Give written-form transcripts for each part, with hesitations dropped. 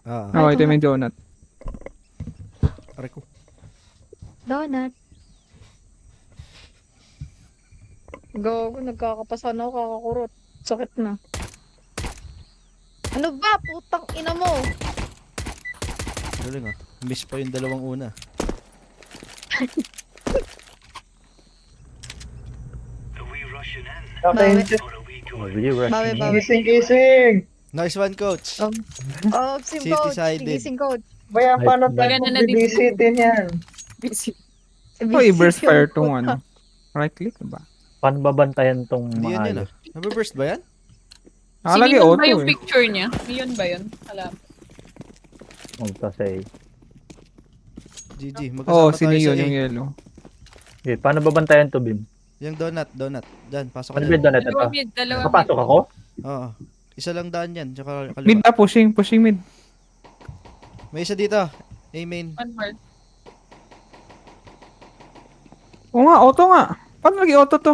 Ay, Oh, ito donut. may donut. Aray ko. Donut. Gago, nagkakapasa na ako, kakakurot. Sakit na. Ano ba? Putang ina mo. Galing ah. Miss pa yung dalawang una. Bawi. Really rushing Bawi, in. bawi. Gising! Nice one, coach. Oh, sim City coach. sided. Gigising coach. Bayan, Nice paano one. tayo Maganda na din. magbibisitin yan? Oh, i-burst Busy fire yung tong puta. ano. Right click ba? Paano babantayan tong Hindi yan yun maayos? ah. Nababurst ba yan? Nakalagay Sininon auto ba yung eh. picture niya? Yun ba yun? Alam. Magtasay. GG. Oo, Magkasama tayo sini sa yun A. yung yellow. Okay, paano babantayan to, Bim? Yung donut. Diyan, pasok ka Ano dyan. ba donut ito? Dalawa mid, dalawa mid. Papasok ako? Oo. Isa lang daan yan. Tsaka Mid kaliwa. na, pushing mid. May isa dito. A main. One more. Oo nga, auto nga. Paano naging auto to?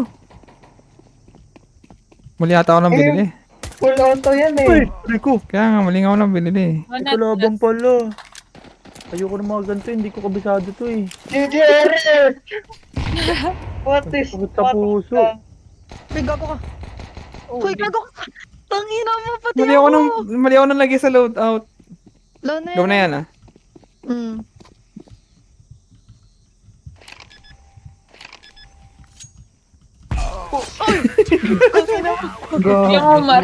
Mali ata ako lang binili. Full auto yan Uy! eh. Rico! Kaya nga, mali nga ako lang binili. Donut. Kalaban pala. Ayoko na mga ganito, hindi ko kabisado to eh. GG Eric! What is Sakit sa puso. Uy, gago ka. Uy, gago ka. Tangina mo, pati Mali ako nang lagay sa loadout. Low na Gaw na yan ah. Mm. Yung Omar.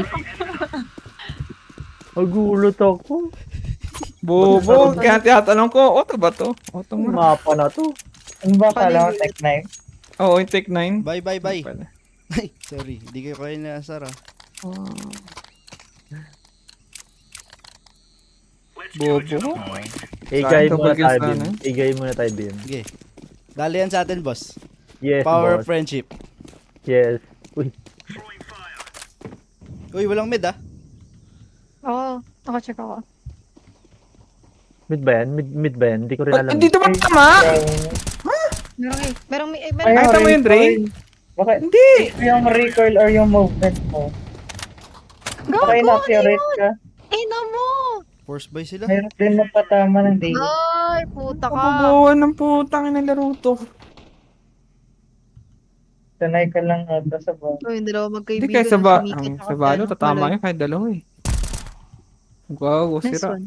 Nagulat ako. Bobo, kaya tinatanong ko, auto ba to? Auto nga. Mapa na to. Ano ba kala mo, Tech 9? Oo, yung Tech 9. Bye. Pala. Ay, sorry. Hindi kayo kayo nasar ah. Bobo. Igay Saan muna to tayo, pag-guess Bim. na, no? Igay muna tayo, Bim. Sige. Dali yan sa atin, boss. Yes, Power of boss. friendship. Yes. Uy, Uy, walang mid ah. Oo, nakacheck ako. mid ba yan? Mid ba yan? Hindi ko rin alam. Hindi naman tama! Merong may, Ay, Nakita mo yun, Dre? Bakit? Hindi! Yung recoil or yung movement mo? Gago, Okay, ano na-accurate yun? ka. Ina mo! Force buy sila. Mayroon din magpatama ng day. Ay, puta ka. Kabubuhan ng putang ina laro to. Sanay ka lang ata sa bawah. Uy, yung dalawa Hindi magkaibigan. kaya sa ba, sumikit ang ako sa balo, dyan. tatama Maloy. yun kahit dalawa eh. Wow, Nice sira. one.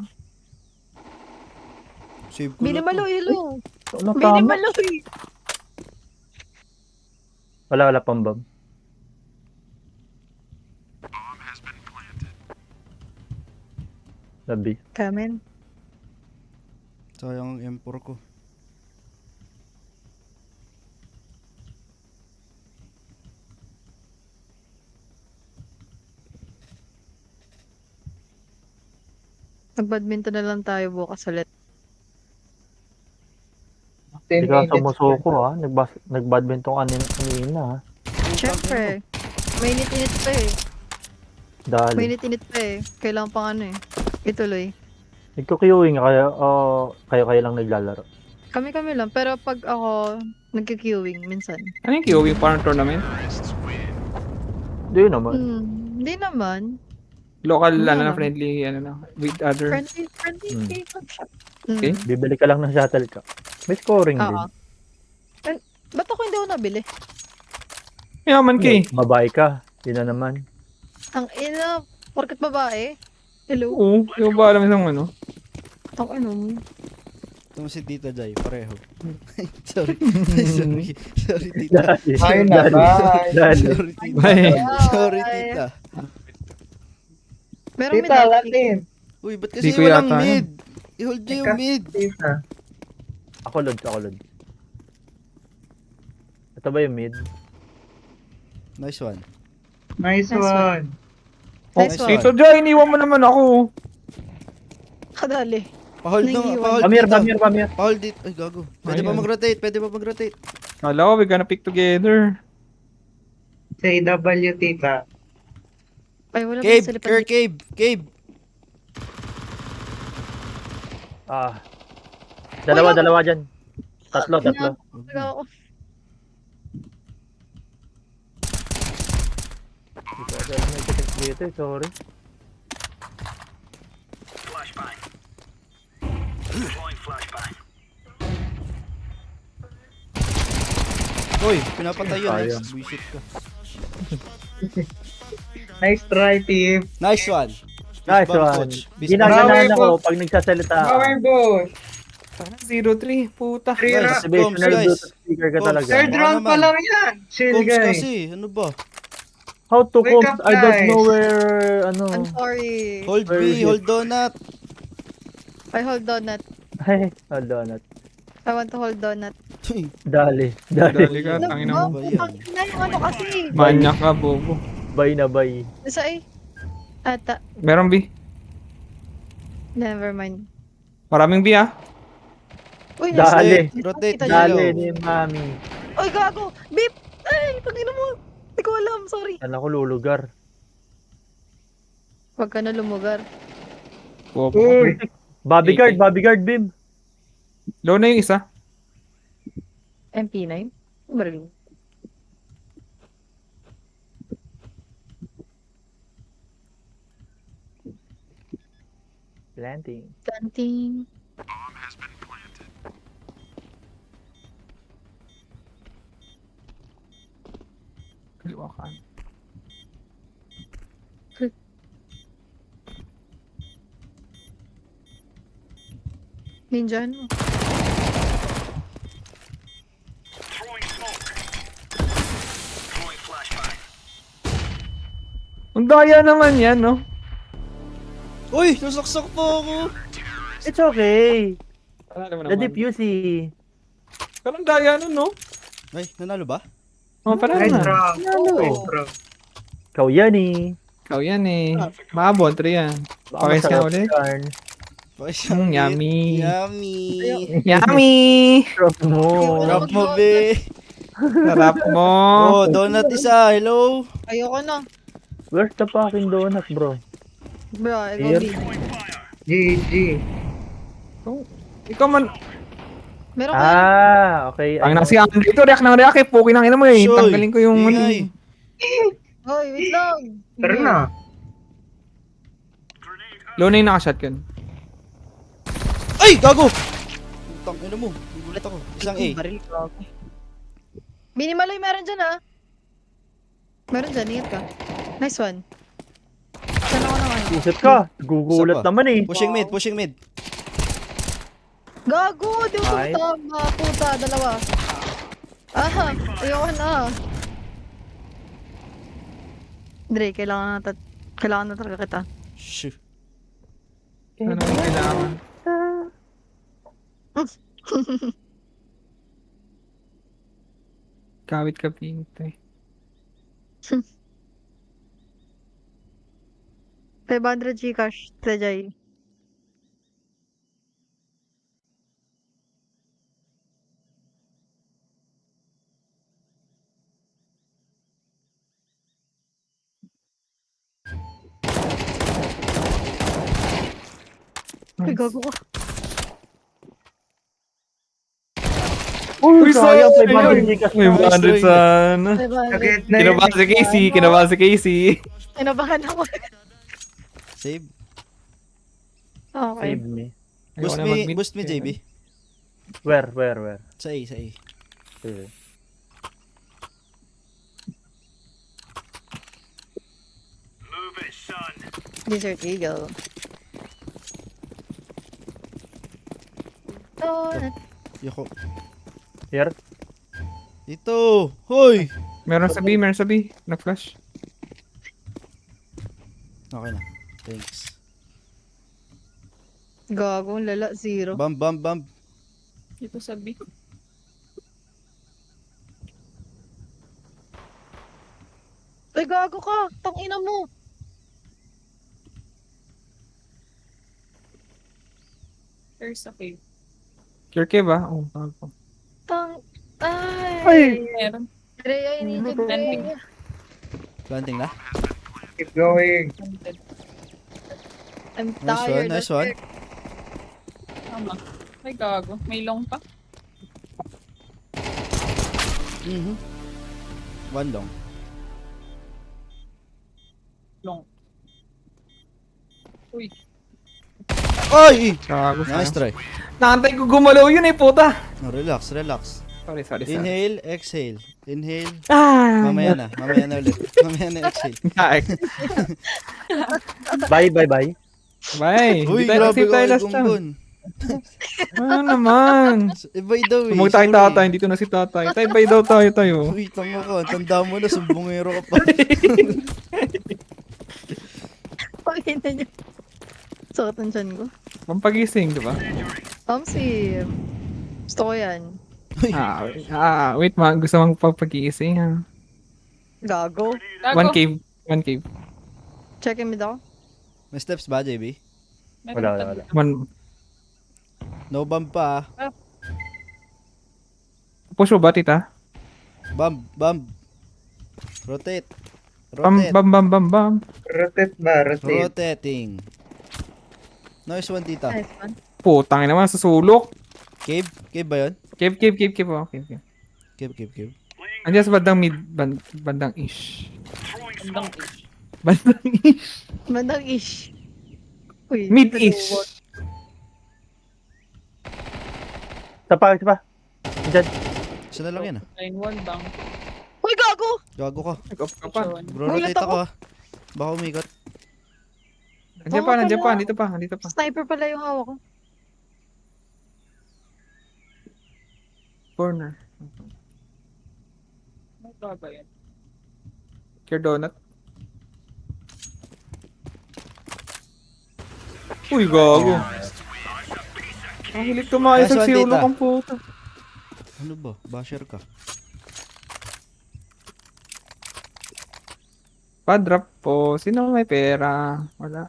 Save ko Bili na to. maloy, hello. Wala Bili tama. maloy. Wala pang bomb. Labi. Kamen. Sayang ang M4 ko. Nag-badminton na lang tayo bukas ulit. 10 Hindi ka minutes. sumusoko ha. Nag-badminton kanina ha. Siyempre. Mainit-init pa eh. Dali. Mainit-init pa eh. Kailangan pang ano eh. Ituloy. Nagko-queuing kaya kayo lang naglalaro. Kami-kami lang. Pero pag ako, nagki-queuing minsan. Ano yung queuing parang tournament? Hindi naman. Hindi naman. Local, Ano ano na, naman? friendly, ano na, with other. Friendly Hmm. game. Okay. Bibili ka lang ng shuttle ka. May scoring din. Oo. Ba't ako hindi ako nabili? Yaman kay. Babae ka. Yun na naman. Ang ina, porket babae. Hello? Oo, yung ba alam isang ano? Ang ano mo. Ito si Tita Jai, pareho. Sorry. Sorry, Tita. Ayun na, bye. Dali. Sorry, Tita. Bye. Sorry, Tita. Meron Tita, Latin. Uy, ba't Di kasi ko walang yata yun. mid? I-hold nyo yung mid. Tita. Ako lods. Ito ba yung mid? Nice one. Nice Nice one. Nice Nice one. Tito Joy, iniwan mo naman ako. Kadali. Pa-hold na, Naiiwan. pa-hold Pamir. dito. Pa-hold dito. Ay, gago. Pwede pa Ayun. mag-rotate. Kala ko, we gonna pick together. Sa AW, tita. Ay, wala Cave, pa sa Kerr, cave. Dalawa dyan. Tatlo. Ako. Hindi ko alam may ticket dito, sorry. Uy, pinapatay yun. Sayang. Buisit ka. Nice try, team. Nice one. Nice Fist bump, one. coach. Fist bump. Ginaganan Bravo, ako boss. pag nagsasalita. Power boss. Parang 0-3, puta. Three Guys, rounds. Combs, Motivational guys. Bluetooth speaker ka Combs. talaga. Third Baka round pa naman. lang yan. Chill, Combs guys. kasi, ano ba? How to Wake cope? up, I don't guys. know where, ano. I'm sorry. Hold Where B, is it? hold donut. I hold donut. Ay, hold on. I want to hold donut. Dali. Dali ka, Ano tangin ba? mo. yan? Na yung ano kasi. Manyak ka, bobo. Bye na bye. Nasa A. Ata. Meron B. Never mind. Maraming B ah. Uy, Dali. Rotate, Kita yellow. Dali ni mami. Uy, gago! Beep! Ay, pagino mo. Hindi ko alam, sorry. Saan ako lulugar? Huwag ka na lumugar. Bobo. Uy. Bodyguard, Bim. Low na yung isa. MP9? Baril. Planting. Planting. Kaliwa ka. Ninja, ano? Ang daya naman yan, no? Uy, nasaksak po ako. It's okay. Wala naman The naman. diffuse eh. Pero ang daya nun, no? Ay, nanalo ba? Oh, parang Nice na. round. Ano? Nice round. Ikaw yan eh. Ikaw yan eh. Maabot, 3 yan. Baka Pakis ka masarap ulit. yan. Yummy. Yummy. Yummy! Drop mo. Drop mo, be. Sarap mo. Oh, donut isa. Hello. Ayoko na. Where's the fucking donut, bro? Bro, I go Here. B. GG. Ikaw man. Meron ka. Okay. Ang nasi Andre ito, react ng react eh. Puki ng ina mo eh. Shoy. Tanggalin ko yung ano. Ingay. Hoy, wait lang. Tara na. Low na yung naka-shotgun. Ay, gago. Tang ina mo. Nagulat ako. Isang A. Baril ka. Minimaloy meron dyan ah. Meron dyan, ingat ka. Nice one. Saan ako naman? Puset ka. Gugulat Isa pa. naman eh. Pushing mid. Gago! Di ko Ay. tama. Puta, dalawa. Aha, ayoko na. Dre, kailangan na talaga kita. Shoo. Ano yung kailangan? Kawit ka pinte. 500 Gcash, Tejay. Ay, gago ka. Uy, sayang. sayang. 500 Gcash May na. 100 sana. 500. Agad na Kinabahan si Casey, kinabahan si Casey. Kinabahan ako. Save. Okay. Save me. Boost me, JB. Where? Sa A. Sige. Desert Eagle. Donut. Yoko. Here? Dito. Hoy. Meron sa B, meron sa B. Nag-flash. Okay na. Thanks. Gago, lala, zero. Bam. Dito sa B. Ay, gago ka! Tangina mo! There's a cave. Cure cave ah. Oh, tawag ko. Ay! Meron. Dre, I need you, Dre. Planting na. Keep going. Planted. I'm Nice tired. one. Nice one. Tama. May gago. May long pa. One long. Long. Uy. Ay! Gago, Nice sayang. try. Naantay ko gumalaw yun eh, puta. Oh, relax, relax. Sorry. Inhale, exhale. Inhale. Ah, Mamaya na ulit. Mamaya na exhale. Bye. Bye. Uy, Hindi tayo grabe save ka tayo kay last time. Gongon. Ano naman? Ibay daw eh. Tumawag tayo sorry. tatay, dito na si tatay. Tay daw tayo. Uy, tanga ka. Tanda mo na, sumbongero ka pa. Pakita niyo. Sakit ang tiyan ko. Pampagising, di ba? Si... Gusto ko yan. Wait, gusto mong pampagising, ha? Gago. Gago. One cave. Check in mid ako. May steps ba, JB? Meron Wala. tabi. One, No bomb pa. push mo ba, tita? Bomb. Rotate. Bam. Rotate ba? Rotate. Rotating. Nice one, tita. Nice one. Putang ina naman, sa sulok. Cave? Cave ba yun? Cave. Oh, cave. Cave. Andiyan sa bandang bandang ish. Bandang ish. Bandang ish. Bandang ish. Uy, Mid-ish. Isa pa. Diyan. Isa na lang yan ah. Line wall bang. Uy, gago! Gago ka. Nag-off ka pa. Bro, rotate ako ah. Baka umikot. Nandiyan pa, dito pa. Sniper pala yung hawak ko. Corner. May baba yan. Care donut. Uy, gago. Ang hilig tumayo Nice sa one, siulo tita. kang puta. Ano ba? Basher ka. Pa-drop po. Sino may pera? Wala.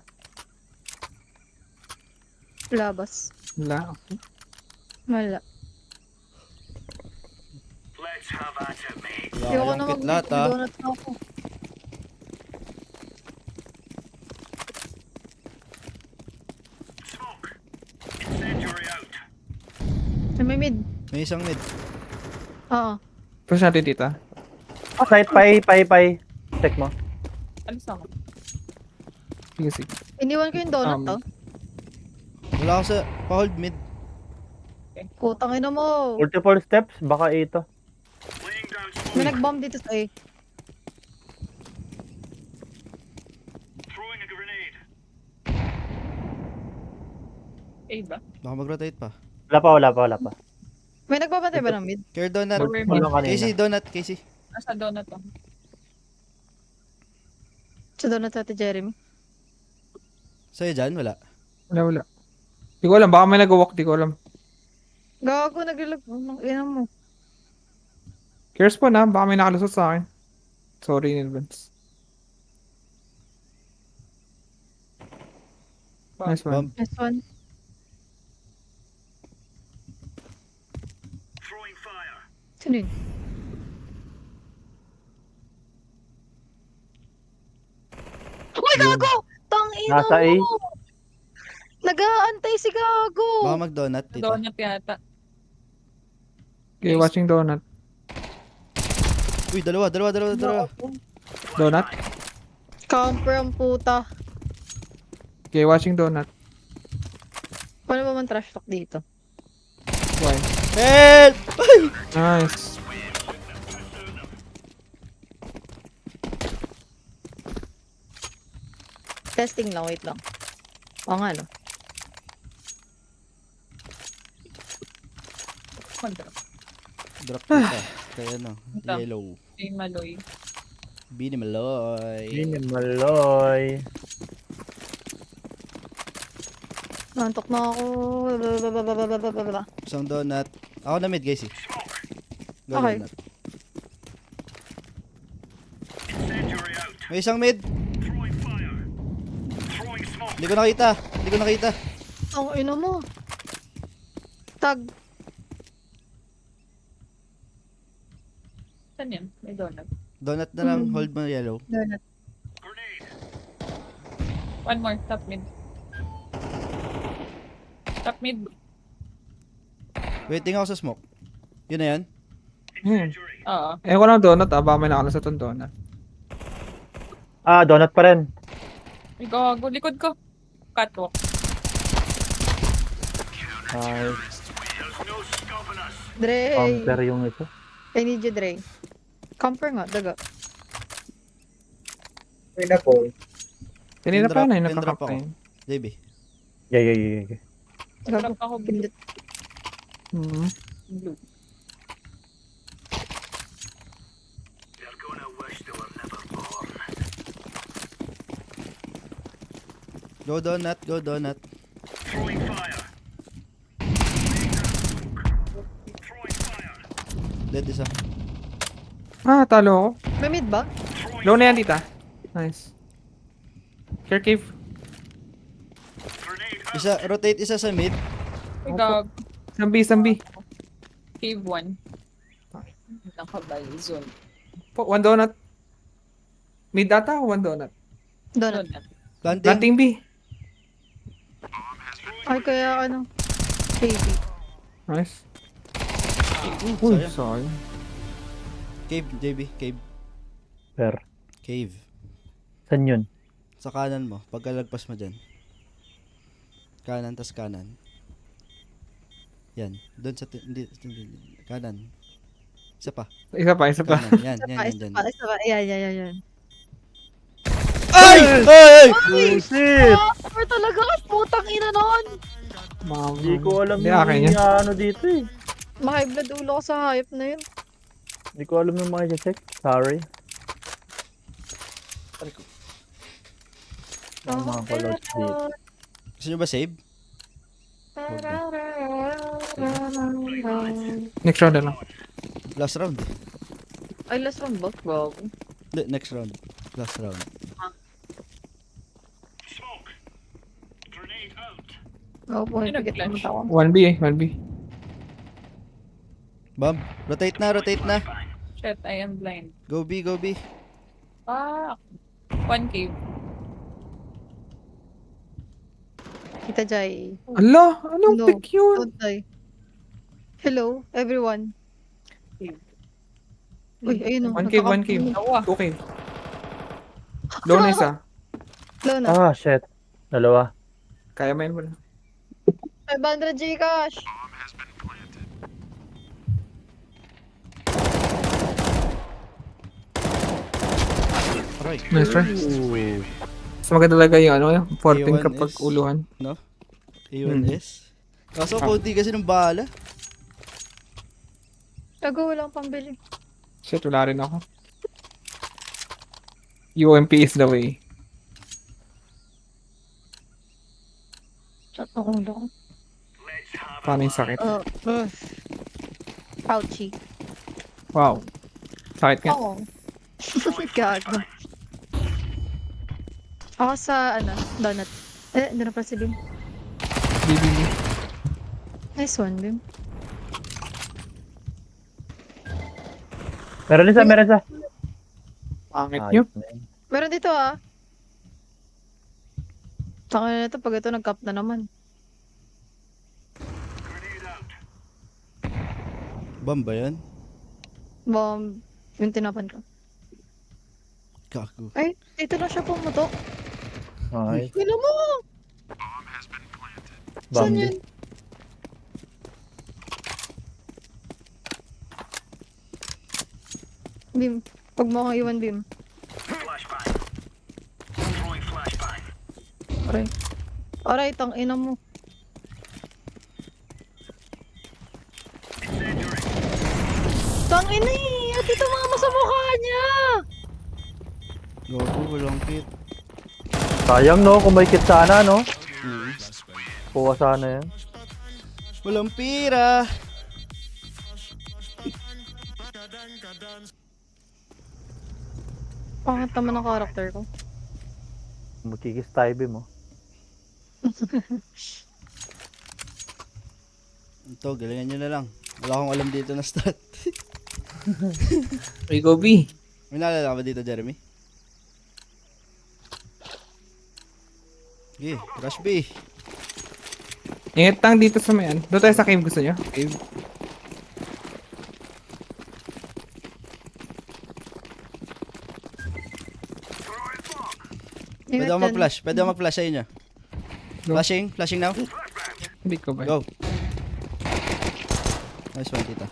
Labas. Wala. Wala. Wala Ayoko kayong na kitlat ah. mag-donut na ako. May mid. May isang mid. Oo. Push natin, tita. Side, pay. Check mo. Alis ako. Sige. Iniwan ko yung donut to. Wala ako sa pa-hold mid. Putang ina mo. Multiple steps, baka ito. May nag-bomb dito sa A. A ba? Baka mag-rotate pa. Wala pa. May nagbabantay ba ng mid? Care donut. Wala kanina. Casey. Nasa donut to. Sa donut natin, Jeremy. Sa'yo dyan, wala. Wala. Di ko alam, baka may nag-walk, di ko alam. Gago, naglalag. Ina mo. Cares po na, baka may nakalusot sa akin. Sorry in advance. Nice one. Bomb. Next one. Sino yun? Uy, gago! Tangina Nasa A. mo! Nag-aantay si gago! Baka mag-donut, tita. Donut yata. Okay, watching donut. Uy, dalawa. Donut? Camper ang puta. Okay, watching donut. Paano ba man trash talk dito? Why? Help! Nice. Testing lang, wait lang. Oo nga, no? Mag-drop. Drop tita. Kaya ano, Ito. yellow. Ay, maloy. Bini Maloy. Minimalloy. Nantok na ako. Isang donut. Ako na mid, guys eh. Go Okay. donut. May isang mid. Hindi ko nakita. Ang ino mo. Tag. Saan yan? May donut. Donut na lang, hold mo yellow. Donut. One more. Top mid. Top mid. Waiting ako sa smoke. Yun na yan. Oo. Ko lang donut, baka may nakalusot ang donut. Donut pa rin. Ay, gago. Likod ko. Catwalk. Ay, Dre, counter yung ito. I need you, Dre. Camper nga, daga. May na po. Kanina pa na yung Pin drop ako. nakakapin. JB. Yeah. Drop ako blue. Pindot. Hmm. Blue. Go donut, go donut. Dead isa. Ah, talo ako. May mid ba? Low na yan, tita. Nice. Care cave. Isa, rotate isa sa mid. May gago. Sambi. Cave 1. Nakabay. Zone. Po, one donut. Mid data o one donut? Donut. Donut. Planting. Planting B. Ay, kaya ano? Baby. Nice. Uy, Sorry. Cave, JB, cave. Per. Cave. Saan yun? Sa kanan mo, pagkalagpas mo dyan. Kanan, tas kanan. Yan. Doon sa... Hindi, kanan. Isa pa. Isa pa. Kanan. Yan, Isa yan, pa, yan, isa yan. pa, isa pa. Yan. Ay! Ay! Oh, shit! Camper talaga, putang ina nun! Mama. Hindi ko alam Hindi yung akin yan. ano dito eh. Ma-high blood ulo ko sa hype na yun. Hindi ko alam yung mga check. Sorry. Ang mga colors dito. Gusto nyo ba save? Next round na lang. Last round. Ay, last round ba? Wow. Hindi, next round. Last round. Oo po, Sino nagpigat nag-flash? naman ako. 1B eh. 1B. Bomb. Rotate na. Shit, I am blind. Go B, go B. Ah! 1 cave. Kita Jai. Ala, anong Hello. pick yun? Don't die. Hello, everyone. Uy, ayun o. 1 cave, 1 cave. Dalawa. 2 cave. Low na isa. Low na. Ah, shit. Dalawa. Kaya mo yun. 500 Gcash. Aray. Nice try. Ooh. Mas maganda talaga yung ano, yung 14 A1 kapag is- uluhan. No? A1S. Kaso konti kasi ng bala. Tago, walang pambili. Shit, wala rin ako. UMP is the way. Shut ako lang. Paano yung sakit? Ouchie. Wow. Sakit nga. Oo. Gago. Ako sa, donut. Doon na pala si Bim. BBB. Nice one, Bim. Meron isa. Pangit Ayos nyo. na yun. Meron dito Taka na ito, pag ito nag-cap na naman. Bomb ba yan? Bomb, yung tinapan ko. Gago. Ay, dito na siya pumutok. Ay, Gila mo! Saan Bambi. yun? Bim, pag mo akong iwan, Bim. Aray, tang ina mo. Tang ina eh! At ito mga sa mukha niya! Gago, walang kit. Sayang no, kung may kit sana no. Kuha sana yan. Walang pira. Pangat naman ang karakter ko. Magkikis tayo Bim oh. Ito, galingan nyo na lang. Wala akong alam dito na stat. We go B. May naalala ka ba dito, Jeremy? Okay, rush B. Ingat lang dito sa mayan. Doon tayo sa cave, gusto nyo? Cave. Pwede ako mag-flash sa inyo. Go. Flashing now. Hindi ko ba? Go. Nice one, tita.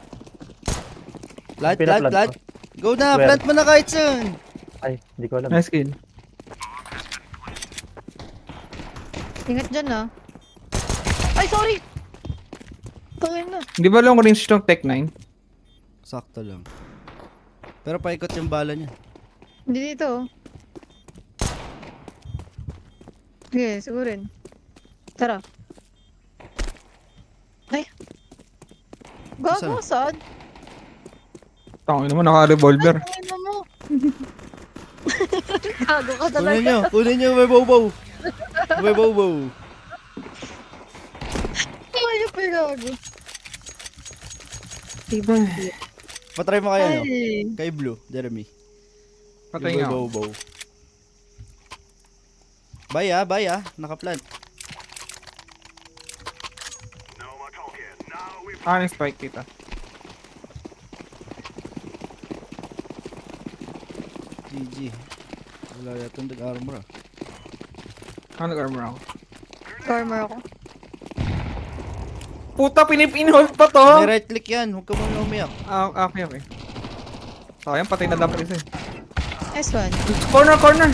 Plant, plant, Pinaplant plant. Go na, Where? plant mo na kahit saan. Ay, hindi ko alam. Nice kill. Ingat dyan ah. Ay, sorry! Tangin na. Di ba long range tong Tech 9? Sakto lang. Pero paikot yung bala niya. Hindi dito oh. Sige, sigurin. Tara. Ay! Gago, saan? Tangin naman, naka-revolver. Ay, tangin mo. Gago ka talaga. Kunin nyo, may bow. May bow. Ay, pa gago. Diba? Patry mo kaya, no? Ay. Kay Blue, Jeremy. Patay Yung nga ako. bow. Bye ah. Naka-plant. Nice spike kita. GG. Wala yata nag-armor ah. Ano nag-armor ako? Karma ako. Puta, pinip-in-hold pa to! May right click yan. Huwag ka muna umiyak. Okay. Sayang, patay na dapat isa eh. Nice one. Corner!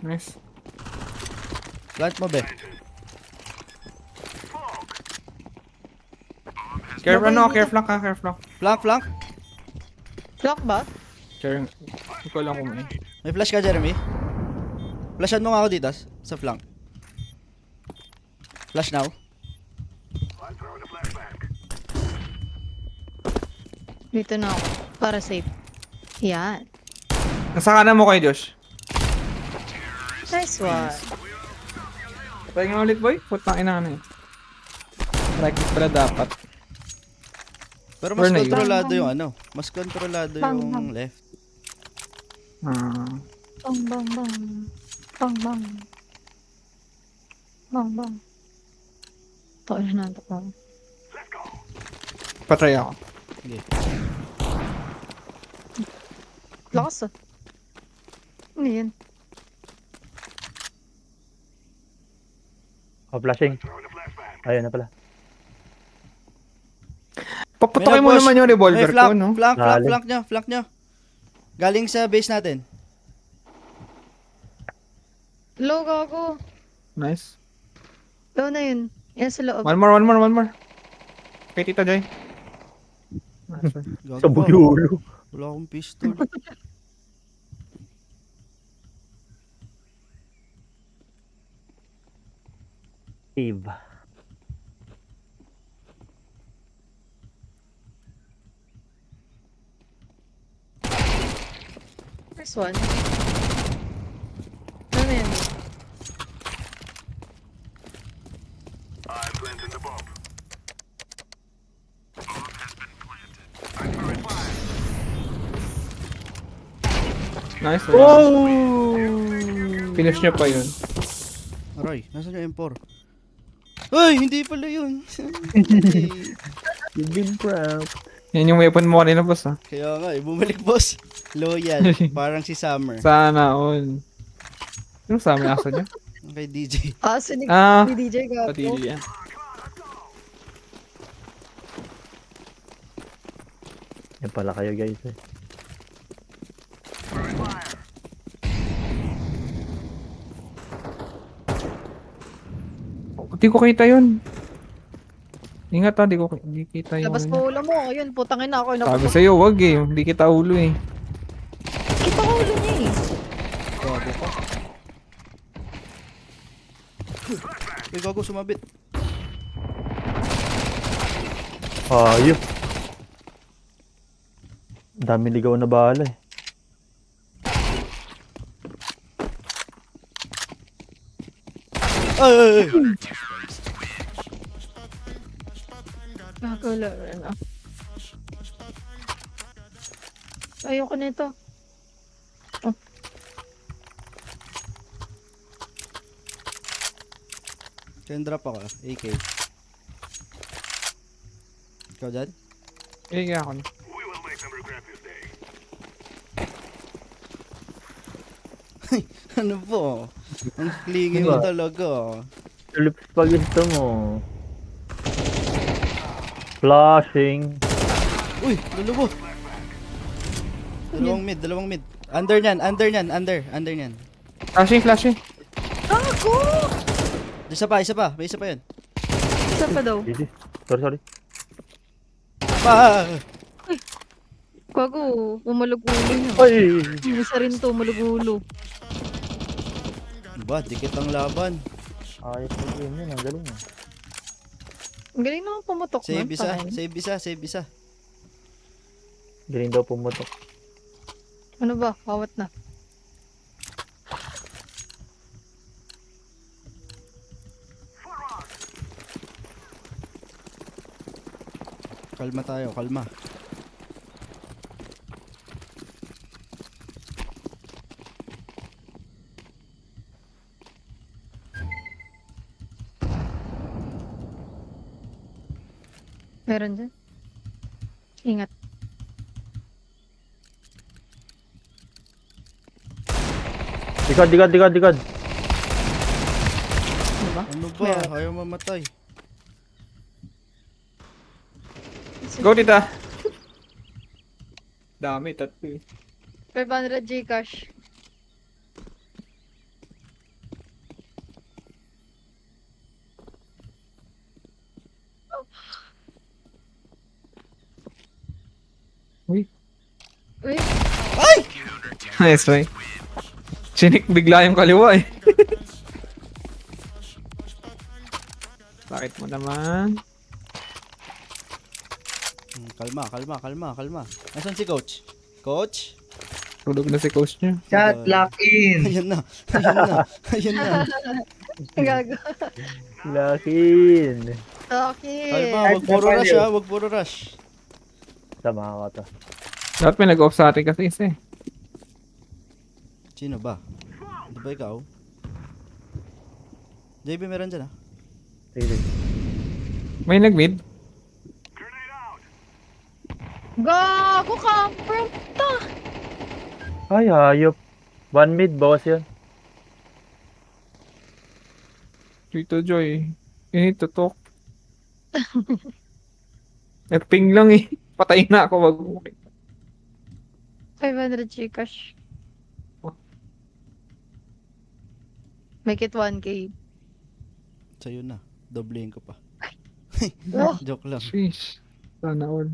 Nice. Plant mo, be. Care flank. Flank. Lock ba? Care, hindi ko lang kung may. May flash ka, Jeremy? Flashan mo nga ako dito, sa flank. Flash now. Dito na ako. Para safe. Yan. Nasa kanan mo kayo, Josh. Nice one. Patay nga ulit, boy. Putang ina na eh. Practice pala dapat. Pero mas Where na yun? kontrolado yung ano. Mas kontrolado Bang, yung bang. left. Bang, bang, bang. Bang, bang. Bang, bang. Taon na ito pa. Patry ako. Sige. Lakas ah. Ano yan? Oh, flashing. Ayun na pala. Paputokin mo May naman yung revolver flank, ko, no? Flank nyo. Galing sa base natin. Low gago. Nice. Low na yun. Yan sa loob. One more. Kay Tita Joy. Nice one. Gago Sa pa. buyulo. Wala akong pistol. Eve. First one. Ano yan? Nice one. Oh! Finish niya pa yun. Aray, nasan yung M4? Ay, hindi pala yun. You've been proud. Yan yung weapon mo kanina, boss, ha? Kaya nga, bumalik boss. Loyal, parang si Summer. Sana all. Yung sa amin aso niya? Kay DJ. Ah, sinig Ah, ni DJ gago. patili yan. Yan pala kayo guys eh. Di ko kita yun. Ingat ha, di kita yun. Labas mo ulo mo. Ayun, putangin na ako. Sabi sa'yo, wag eh. Hindi kita ulo eh. Kita ko ulo niya eh. Gago pa. Uy, gago, sumabit. Ayop. Dami ligaw na bala eh. Ay! Gago lang. Ano. Ayoko nito. Can drop ako, AK. Ikaw dyan? Eh, kaya ako. Ano po? Ang clingy mo talaga. Tulips pa gusto mo. Flashing. Uy, lulubo. Dalawang mid. Under niyan. Under niyan. Flashing. Gago! Isa pa. May isa pa yun. Isa pa daw. Easy. Sorry. Pa! Gago, umalog-ulo niya. Ay! Isa rin to, umalog-ulo. Ba, dikit ang laban. Ayos na game yun. Ang galing eh. Ang galing naman pumutok Save nun, isa. tangin. Save isa. Galing daw pumutok. Ano ba? Kawat na. Kalma tayo, kalma. Meron dyan. Ingat. Dikad. Diba? Ano ba? Ayaw mamatay. Go, tita. Dami, tatlo eh. 500 Gcash. Uy. Uy, Nice, try. Chinik bigla yung kaliwa eh. Bakit mo naman? Kalma. Nasaan si coach? Coach? Tulog na si coach niya. Chat, lock in. Ayun na. gago. Lakin. Okay. Kalma, Ay, wag puro napaliw. rush ha. Wag puro rush. Tama ka to. Dapat may nag-off sa atin kasi isa eh. Sino ba? Di ba ikaw? JB, meron dyan ha? Sige. May nag-mid. Gago ka, ta. Ay, hayop. 1 mid, bawas yan. Tito Joy. You need to talk. Nagping lang eh. Patay na ako. Wag mo. 500 Gcash. Make it 1K. Sa'yo na. Doblehin ko pa. Oh, Joke lang. Sheesh. Sana all.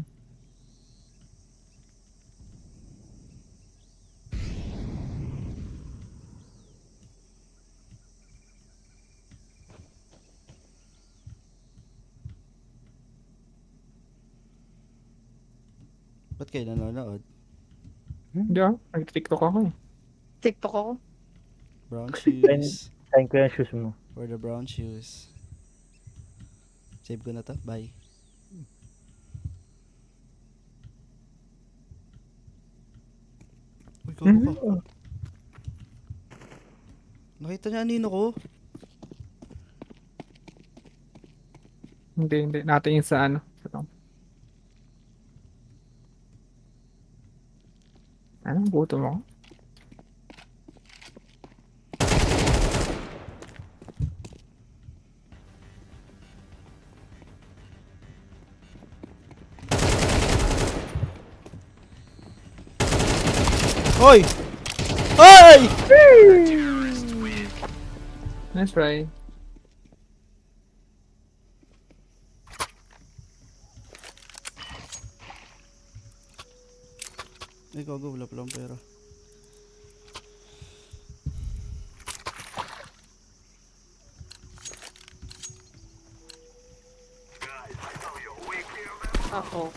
Ba't kayo nanonood? Hindi ah. Nag-tiktok ako eh. TikTok ako. Brown shoes. Sign ko yung shoes mo. For the brown shoes. Save ko na to. Bye. Uy, gago ka. Nakita niya anino ko. Hindi. Natin yung sa ano. Anong buto mo? Hoy! Hoy! Nice try. Ay, gago. Wala palang pera. Ako.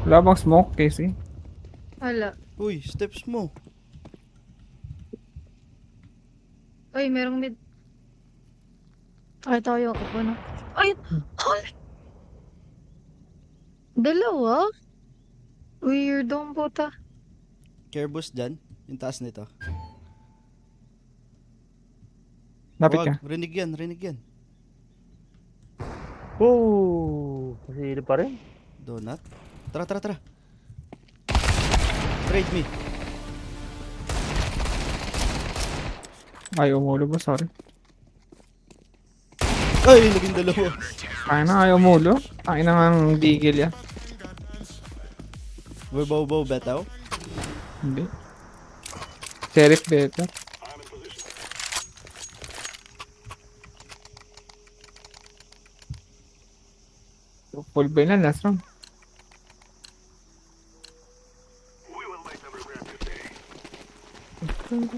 Wala bang smoke, Casey? Wala. Uy, steps mo. Ay, merong mid. Ay, tayo. Ako na. Ay! Holy! Dalawa? Weird ang puta. Care boost dyan. Yung taas nito. Lapit ka. Wag, rinig yan. Oh! Masili pa rin. Donut. Tara. Trade me. Ay, umulo ba? Sorry. Ay, naging dalawa. Ay na, ayaw umulo. Ay na nga ang digil yan. Baw betaw. Hindi. Sheriff better. Full bay na last round. Yun.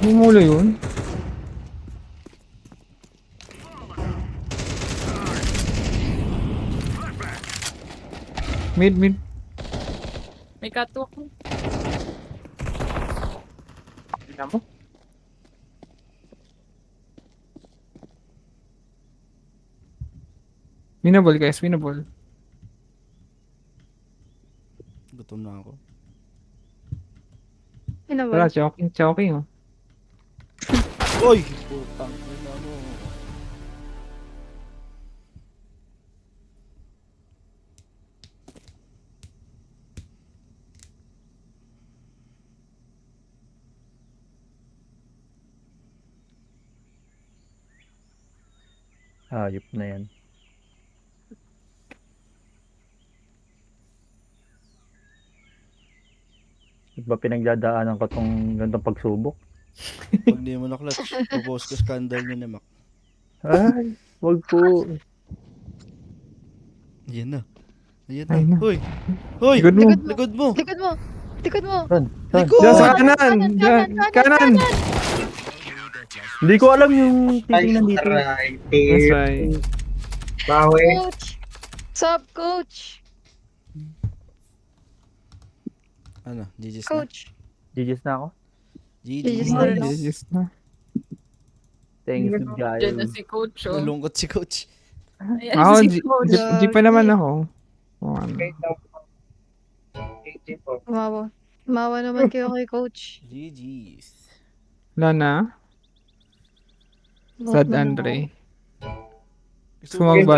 Umulo yun. Mid. May catwalk. Tingnan mo. Winnable guys, winnable. Gutom na ako. Tara, Pinawal. choking oh. Oy! Putang ina mo. Hayop na yan. Ba't ba pinagdadaanan ko tong ganitong pagsubok? Pag di mo na clutch, propose ko scandal niya ni Mac. Ay, wag po. Ayan na. Ayan Ay na. na. Hoy! Hoy! Likod mo. Likod mo! Likod mo! Likod mo! Saan? Saan? Likod! Diyan sa Kanan, kanan! Diyan, kanan! Hindi ko alam yung titingnan Nice dito. try, That's team. right. Bawi. Coach! Sup, coach? Ano? GG's na? Coach. GG's na ako. GG's GG's na rin ako. Yes na. Thanks, Diyan na guys. si coach, oh. Nalungkot si coach. Ayan Ako, si coach. G pa naman ako. Oh, ano. Mawa. Mawa naman kayo kay coach. GG's. Wala na. Mawa Sad naman. Andre. Gusto Sumabal.